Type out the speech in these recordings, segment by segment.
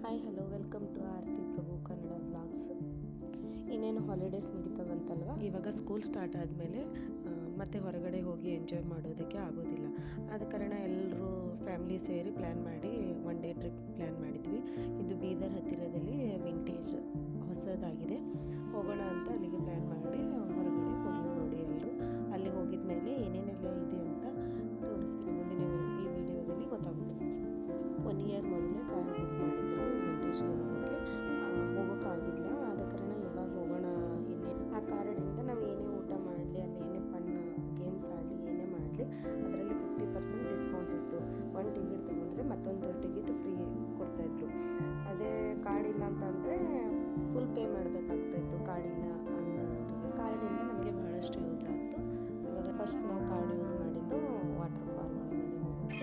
Hi hello welcome to Aarti Prabhu Kannada blogs. ಇನ್ನೇನು holidays ಮುಗಿತಾವಂತಲ್ವ, ಇವಾಗ ಸ್ಕೂಲ್ ಸ್ಟಾರ್ಟ್ ಆದಮೇಲೆ ಮತ್ತೆ ಹೊರಗಡೆ ಹೋಗಿ ಎಂಜಾಯ್ ಮಾಡೋದಕ್ಕೆ ಆಗೋದಿಲ್ಲ. ಆದ ಕಾರಣ ಎಲ್ಲರೂ ಫ್ಯಾಮಿಲಿ ಸೇರಿ ಪ್ಲ್ಯಾನ್ ಮಾಡಿ ಒನ್ ಡೇ ಟ್ರಿಪ್ ಪ್ಲ್ಯಾನ್ ಮಾಡಿದ್ವಿ. ಇದು ಬೀದರ್ ಹತ್ತಿರದಲ್ಲಿ ವಿಂಟೇಜ್ ಹೊಸದಾಗಿದೆ, ಹೋಗೋಣ ಅಂತ ಅಲ್ಲಿಗೆ ಪ್ಲ್ಯಾನ್ ಮಾಡಿ ಹೊರಗಡೆ ಹೋಗಿ ನೋಡಿ. ಎಲ್ಲರೂ ಅಲ್ಲಿ ಹೋಗಿದ ಮೇಲೆ ಏನೇನೆಲ್ಲ ಇದೆ ಅಂತ ತೋರಿಸ್ತೀನಿ, ಮುಂದಿನ ಈ ವಿಡಿಯೋದಲ್ಲಿ ಗೊತ್ತಾಗುತ್ತೆ. 1 ಇಯರ್ ಮೊದಲೇ ಕಾರ್ ಬುಕ್ ಮಾಡಿದ್ರು ವಿಂಟೇಜ್ಗೆ ಹೋಗೋಕ್ಕಾಗಿಲ್ಲ. ಆದ ಕಾರಣ ಇವಾಗ ಹೋಗೋಣ. ಇನ್ನೇನು ಆ ಕಾರ್ಡಿಂದ ನಾವು ಏನೇ ಊಟ ಮಾಡಲಿ, ಅಲ್ಲಿ ಏನೇ ಫನ್ ಗೇಮ್ಸ್ ಆಡಲಿ, ಏನೇ ಮಾಡಲಿ ಅದರಲ್ಲಿ 50% ಡಿಸ್ಕೌಂಟ್ ಇತ್ತು. 1 ಟಿಕೆಟ್ ತೊಗೊಂಡ್ರೆ ಮತ್ತೊಂದು ಟಿಕೆಟ್ ಫ್ರೀ ಕೊಡ್ತಾಯಿದ್ರು. ಅದೇ ಕಾರ್ಡ್ ಇಲ್ಲ ಅಂತಂದರೆ ಫುಲ್ ಪೇ ಮಾಡಬೇಕಾಗ್ತಾಯಿತ್ತು. ಕಾರ್ಡ್ ಇಲ್ಲ ಅಂದವರಿಗೆ ಕಾರ್ಡಿಂದ ನಮಗೆ ಬಹಳಷ್ಟು ಯೂಸ್ ಆಯಿತು. ಇವಾಗ ಫಸ್ಟ್ ನಾವು ಕಾರ್ಡ್ ಯೂಸ್ ಮಾಡಿದ್ದು ವಾಟರ್ ಫಾಲ್ ಒಳಗಡೆ ಹೋಗೋದು.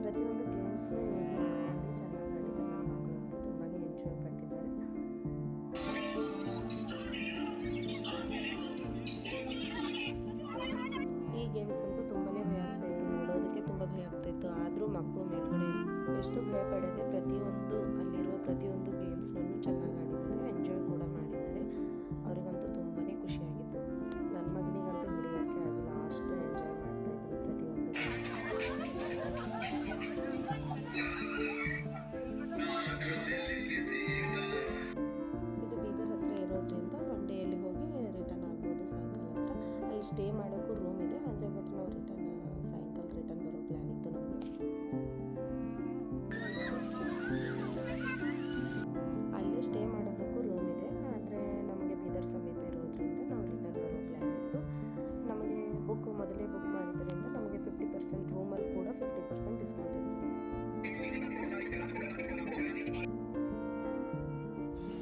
ಪ್ರತಿಯೊಂದು ಗೇಮ್ಸ್ನೂ ಯೂಸ್ ಮಾಡ್ಕೊಂಡು ಚೆನ್ನಾಗಿ ಆಡಿದ್ದಾರೆ. ನನ್ನ ಮಕ್ಕಳಂತೂ ತುಂಬಾ ಎಂಜಾಯ್ ಪಟ್ಟಿದ್ದಾರೆ. ಈ ಗೇಮ್ಸ್ ಅಂತೂ ತುಂಬಾ ಭಯ ಆಗ್ತಾಯಿತ್ತು, ನೋಡೋದಕ್ಕೆ ತುಂಬ ಭಯ ಆಗ್ತಾಯಿತ್ತು. ಆದರೂ ಮಕ್ಕಳು ಮೇಲ್ಗಡೆ ಎಷ್ಟು ಭಯ ಪಡದೆ ಅಲ್ಲಿರುವ ಪ್ರತಿಯೊಂದು ಗೇಮ್ಸ್ನೂ ಚೆನ್ನಾಗಿ ಆಡಿದ್ದಾರೆ, ಎಂಜಾಯ್ ಕೂಡ ಮಾಡಿದ್ದಾರೆ. ಅವ್ರಿಗಂತೂ ತುಂಬಾ ಖುಷಿಯಾಗಿತ್ತು. ನನ್ನ ಮಗನಿಗಂತೂ ಹಿಡಿಯೋಕ್ಕೆ ಆಗಿಲ್ಲ, ಅಷ್ಟು ಎಂಜಾಯ್ ಮಾಡ್ತಾಯಿದ್ರು ಪ್ರತಿಯೊಂದು ಗೇಮ್ಸ್. ಇದು ಬೀದರ್ ಹತ್ರ ಇರೋದ್ರಿಂದ ಒನ್ ಡೇಯಲ್ಲಿ ಹೋಗಿ ರಿಟರ್ನ್ ಆಗ್ಬೋದು. ಸಾಯಂಕಾಲ ಹತ್ರ ಅಲ್ಲಿ ಸ್ಟೇ ಮಾಡೋಕ್ಕೂ ರೂಮ್ ಇದೆ, ಆದರೆ ಬಟ್ ನಾವು ಸಾಯಂಕಾಲ ರಿಟರ್ನ್ ಬರೋ ಪ್ಲ್ಯಾನ್ ಇತ್ತು ನಮಗೆ. ಅಲ್ಲಿ ಸ್ಟೇ ಮಾಡೋದಕ್ಕೂ ರೂಮ್ ಇದೆ, ಆದರೆ ನಮಗೆ ಬೀದರ್ ಸಮೀಪ ಇರೋದ್ರಿಂದ ನಾವು ರಿಟರ್ನ್ ಬರೋ ಪ್ಲ್ಯಾನ್ ಇತ್ತು. ನಮಗೆ ಮೊದಲೇ ಬುಕ್ ಮಾಡಿದ್ದರಿಂದ ನಮಗೆ 50% ರೂಮಲ್ಲಿ ಕೂಡ 50% ಡಿಸ್ಕೌಂಟ್ ಇತ್ತು.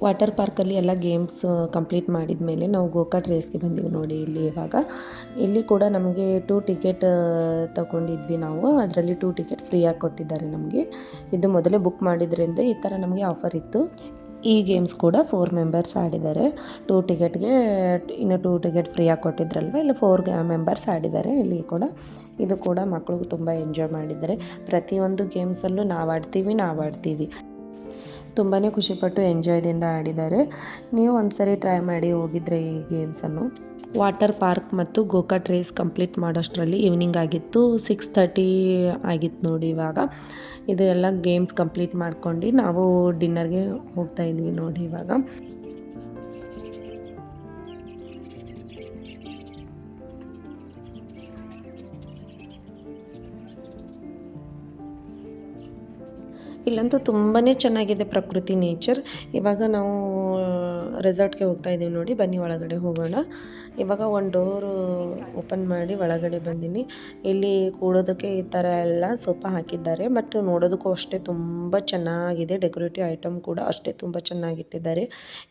ವಾಟರ್ ಪಾರ್ಕಲ್ಲಿ ಎಲ್ಲ ಗೇಮ್ಸ್ ಕಂಪ್ಲೀಟ್ ಮಾಡಿದ ಮೇಲೆ ನಾವು ಗೋಕಾಟ್ ರೇಸ್ಗೆ ಬಂದೀವಿ ನೋಡಿ. ಇಲ್ಲಿ ಕೂಡ ನಮಗೆ 2 ಟಿಕೆಟ್ ತಗೊಂಡಿದ್ವಿ ನಾವು. ಅದರಲ್ಲಿ 2 ಟಿಕೆಟ್ ಫ್ರೀಯಾಗಿ ಕೊಟ್ಟಿದ್ದಾರೆ ನಮಗೆ. ಇದು ಮೊದಲೇ ಬುಕ್ ಮಾಡಿದ್ರಿಂದ ಈ ಥರ ನಮಗೆ ಆಫರ್ ಇತ್ತು. ಈ ಗೇಮ್ಸ್ ಕೂಡ 4 ಮೆಂಬರ್ಸ್ ಆಡಿದ್ದಾರೆ. 2 ಟಿಕೆಟ್ಗೆ ಇನ್ನು 2 ಟಿಕೆಟ್ ಫ್ರೀಯಾಗಿ ಕೊಟ್ಟಿದ್ರಲ್ವ, ಇಲ್ಲಿ 4 ಮೆಂಬರ್ಸ್ ಆಡಿದ್ದಾರೆ. ಇಲ್ಲಿ ಕೂಡ ಇದು ಕೂಡ ಮಕ್ಕಳು ತುಂಬ ಎಂಜಾಯ್ ಮಾಡಿದ್ದಾರೆ. ಪ್ರತಿಯೊಂದು ಗೇಮ್ಸಲ್ಲೂ ನಾವು ಆಡ್ತೀವಿ. ತುಂಬಾ ಖುಷಿಪಟ್ಟು ಎಂಜಾಯ್ದಿಂದ ಆಡಿದ್ದಾರೆ. ನೀವು ಒಂದ್ಸರಿ ಟ್ರೈ ಮಾಡಿ ಹೋಗಿದ್ರೆ ಈ ಗೇಮ್ಸನ್ನು. ವಾಟರ್ ಪಾರ್ಕ್ ಮತ್ತು ಗೋಕಾಟ್ ರೇಸ್ ಕಂಪ್ಲೀಟ್ ಮಾಡೋಷ್ಟರಲ್ಲಿ ಈವ್ನಿಂಗ್ ಆಗಿತ್ತು. 6:30 ಆಗಿತ್ತು ನೋಡಿ. ಇವಾಗ ಇದು ಎಲ್ಲ ಗೇಮ್ಸ್ ಕಂಪ್ಲೀಟ್ ಮಾಡ್ಕೊಂಡು ನಾವು ಡಿನ್ನರ್ಗೆ ಹೋಗ್ತಾ ಇದ್ವಿ ನೋಡಿ. ಇವಾಗ ಇಲ್ಲಂತೂ ತುಂಬಾ ಚೆನ್ನಾಗಿದೆ ಪ್ರಕೃತಿ, ನೇಚರ್. ಇವಾಗ ನಾವು ರೆಸಾರ್ಟ್ಗೆ ಹೋಗ್ತಾ ಇದ್ದೀವಿ ನೋಡಿ. ಬನ್ನಿ ಒಳಗಡೆ ಹೋಗೋಣ. ಇವಾಗ ಒಂದು ಡೋರು ಓಪನ್ ಮಾಡಿ ಒಳಗಡೆ ಬಂದೀನಿ. ಇಲ್ಲಿ ಕೂಡೋದಕ್ಕೆ ಈ ಥರ ಎಲ್ಲ ಸೋಫಾ ಹಾಕಿದ್ದಾರೆ, ಬಟ್ ನೋಡೋದಕ್ಕೂ ಅಷ್ಟೇ ತುಂಬ ಚೆನ್ನಾಗಿದೆ. ಡೆಕೋರೇಟಿವ್ ಐಟಮ್ ಕೂಡ ಅಷ್ಟೇ ತುಂಬ ಚೆನ್ನಾಗಿಟ್ಟಿದ್ದಾರೆ.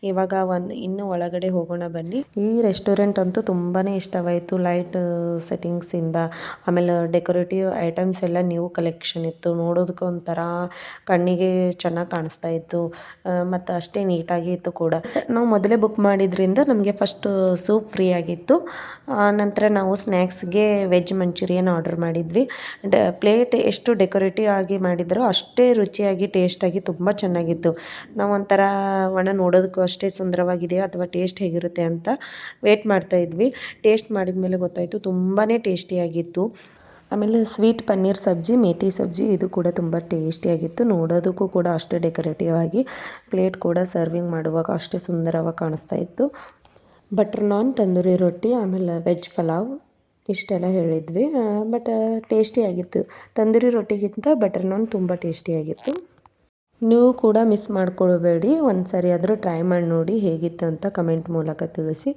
ಇವಾಗ ಇನ್ನು ಒಳಗಡೆ ಹೋಗೋಣ ಬನ್ನಿ. ಈ ರೆಸ್ಟೋರೆಂಟ್ ಅಂತೂ ತುಂಬಾ ಇಷ್ಟವಾಯಿತು. ಲೈಟ್ ಸೆಟ್ಟಿಂಗ್ಸಿಂದ, ಆಮೇಲೆ ಡೆಕೋರೇಟಿವ್ ಐಟಮ್ಸ್ ಎಲ್ಲ ನ್ಯೂ ಕಲೆಕ್ಷನ್ ಇತ್ತು. ನೋಡೋದಕ್ಕೆ ಒಂಥರ ಕಣ್ಣಿಗೆ ಚೆನ್ನಾಗಿ ಕಾಣಿಸ್ತಾ ಇತ್ತು, ಮತ್ತು ಅಷ್ಟೇ ನೀಟಾಗಿ ಇತ್ತು ಕೂಡ. ನಾವು ಮೊದಲೇ ಬುಕ್ ಮಾಡಿದ್ರಿಂದ ನಮಗೆ ಫಸ್ಟ್ ಸೂಪ್ ಫ್ರೀ ಆಗಿತ್ತು. ನಂತರ ನಾವು ಸ್ನ್ಯಾಕ್ಸ್ಗೆ ವೆಜ್ ಮಂಚೂರಿಯನ್ ಆರ್ಡರ್ ಮಾಡಿದ್ವಿ. ಪ್ಲೇಟ್ ಎಷ್ಟು ಡೆಕೋರೇಟಿವ್ ಆಗಿ ಮಾಡಿದ್ರೋ ಅಷ್ಟೇ ರುಚಿಯಾಗಿ ಟೇಸ್ಟಾಗಿ ತುಂಬ ಚೆನ್ನಾಗಿತ್ತು. ನಾವು ಒಂಥರ ನೋಡೋದಕ್ಕೂ ಅಷ್ಟೇ ಸುಂದರವಾಗಿದೆಯಾ ಅಥವಾ ಟೇಸ್ಟ್ ಹೇಗಿರುತ್ತೆ ಅಂತ ವೇಟ್ ಮಾಡ್ತಾ ಇದ್ವಿ. ಟೇಸ್ಟ್ ಮಾಡಿದ ಮೇಲೆ ಗೊತ್ತಾಯಿತು, ತುಂಬಾ ಟೇಸ್ಟಿಯಾಗಿತ್ತು. ಆಮೇಲೆ ಸ್ವೀಟ್ ಪನ್ನೀರ್ ಸಬ್ಜಿ, ಮೇಥಿ ಸಬ್ಜಿ ಇದು ಕೂಡ ತುಂಬ ಟೇಸ್ಟಿಯಾಗಿತ್ತು. ನೋಡೋದಕ್ಕೂ ಕೂಡ ಅಷ್ಟೇ ಡೆಕೋರೇಟಿವ್ ಆಗಿ, ಪ್ಲೇಟ್ ಕೂಡ ಸರ್ವಿಂಗ್ ಮಾಡುವಾಗ ಅಷ್ಟೇ ಸುಂದರವಾಗಿ ಕಾಣಿಸ್ತಾ ಇತ್ತು. ಬಟರ್ ನಾನ್, ತಂದೂರಿ ರೊಟ್ಟಿ, ಆಮೇಲೆ ವೆಜ್ ಪಲಾವ್ ಇಷ್ಟೆಲ್ಲ ಹೇಳಿದ್ವಿ. ಬಟ್ ಟೇಸ್ಟಿಯಾಗಿತ್ತು. ತಂದೂರಿ ರೊಟ್ಟಿಗಿಂತ ಬಟರ್ ನಾನ್ ತುಂಬ ಟೇಸ್ಟಿಯಾಗಿತ್ತು. ನೀವು ಕೂಡ ಮಿಸ್ ಮಾಡ್ಕೊಳ್ಬೇಡಿ, ಒಂದು ಸರಿ ಆದರೂ ಟ್ರೈ ಮಾಡಿ ನೋಡಿ ಹೇಗಿತ್ತು ಅಂತ ಕಮೆಂಟ್ ಮೂಲಕ ತಿಳಿಸಿ.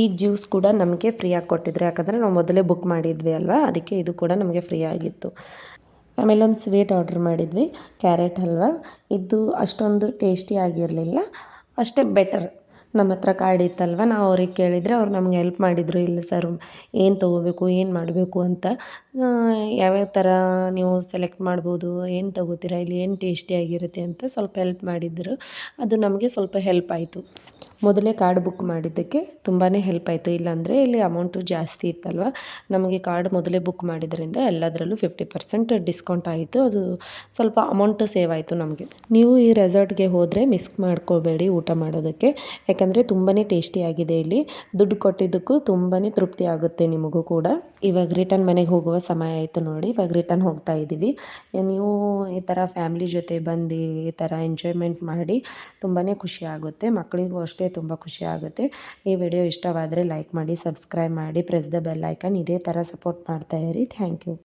ಈ ಜ್ಯೂಸ್ ಕೂಡ ನಮಗೆ ಫ್ರೀಯಾಗಿ ಕೊಟ್ಟಿದ್ರು, ಯಾಕಂದರೆ ನಾವು ಮೊದಲೇ ಬುಕ್ ಮಾಡಿದ್ವಿ ಅಲ್ವಾ, ಅದಕ್ಕೆ ಇದು ಕೂಡ ನಮಗೆ ಫ್ರೀ ಆಗಿತ್ತು. ಆಮೇಲೆ ಒಂದು ಸ್ವೀಟ್ ಆರ್ಡ್ರ್ ಮಾಡಿದ್ವಿ, ಕ್ಯಾರೆಟ್ ಹಲ್ವಾ. ಇದು ಅಷ್ಟೊಂದು ಟೇಸ್ಟಿ ಆಗಿರಲಿಲ್ಲ, ಅಷ್ಟೇ ಬೆಟರ್. ನಮ್ಮ ಹತ್ರ ಕಾರ್ಡ್ ಇತ್ತಲ್ವ, ನಾವು ಅವ್ರಿಗೆ ಕೇಳಿದರೆ ಅವ್ರು ನಮ್ಗೆ ಹೆಲ್ಪ್ ಮಾಡಿದರು. ಇಲ್ಲ ಸರ್, ಏನು ತೊಗೋಬೇಕು, ಏನು ಮಾಡಬೇಕು ಅಂತ, ಯಾವ್ಯಾವ ಥರ ನೀವು ಸೆಲೆಕ್ಟ್ ಮಾಡ್ಬೋದು, ಏನು ತೊಗೋತೀರಾ, ಇಲ್ಲಿ ಏನು ಟೇಸ್ಟಿಯಾಗಿರುತ್ತೆ ಅಂತ ಸ್ವಲ್ಪ ಹೆಲ್ಪ್ ಮಾಡಿದ್ರು. ಅದು ನಮಗೆ ಸ್ವಲ್ಪ ಹೆಲ್ಪ್ ಆಯಿತು. ಮೊದಲೇ ಕಾರ್ಡ್ ಬುಕ್ ಮಾಡಿದ್ದಕ್ಕೆ ತುಂಬಾ ಹೆಲ್ಪ್ ಆಯಿತು. ಇಲ್ಲಾಂದರೆ ಇಲ್ಲಿ ಅಮೌಂಟು ಜಾಸ್ತಿ ಇತ್ತಲ್ವ, ನಮಗೆ ಕಾರ್ಡ್ ಮೊದಲೇ ಬುಕ್ ಮಾಡಿದ್ರಿಂದ ಎಲ್ಲದರಲ್ಲೂ 50% ಡಿಸ್ಕೌಂಟ್ ಆಯಿತು. ಅದು ಸ್ವಲ್ಪ ಅಮೌಂಟು ಸೇವ್ ಆಯಿತು ನಮಗೆ. ನೀವು ಈ ರೆಸಾರ್ಟ್ಗೆ ಹೋದರೆ ಮಿಸ್ ಮಾಡ್ಕೋಬೇಡಿ ಊಟ ಮಾಡೋದಕ್ಕೆ, ಯಾಕಂದರೆ ತುಂಬಾ ಟೇಸ್ಟಿಯಾಗಿದೆ ಇಲ್ಲಿ. ದುಡ್ಡು ಕೊಟ್ಟಿದ್ದಕ್ಕೂ ತುಂಬಾ ತೃಪ್ತಿ ಆಗುತ್ತೆ ನಿಮಗೂ ಕೂಡ. ಇವಾಗ ರಿಟರ್ನ್ ಮನೆಗೆ ಹೋಗುವ ಸಮಯ ಆಯಿತು ನೋಡಿ. ಇವಾಗ ರಿಟರ್ನ್ ಹೋಗ್ತಾ ಇದ್ದೀವಿ. ನೀವು ಈ ಥರ ಫ್ಯಾಮ್ಲಿ ಜೊತೆ ಬಂದು ಈ ಥರ ಎಂಜಾಯ್ಮೆಂಟ್ ಮಾಡಿ ತುಂಬಾ ಖುಷಿ ಆಗುತ್ತೆ. ಮಕ್ಕಳಿಗೂ ಅಷ್ಟೇ ತುಂಬ ಖುಷಿ ಆಗುತ್ತೆ. ಈ ವಿಡಿಯೋ ಇಷ್ಟವಾದರೆ ಲೈಕ್ ಮಾಡಿ, ಸಬ್ಸ್ಕ್ರೈಬ್ ಮಾಡಿ, ಪ್ರೆಸ್ ದ ಬೆಲ್ ಐಕನ್. ಇದೇ ಥರ ಸಪೋರ್ಟ್ ಮಾಡ್ತಾಯಿರಿ. Thank you.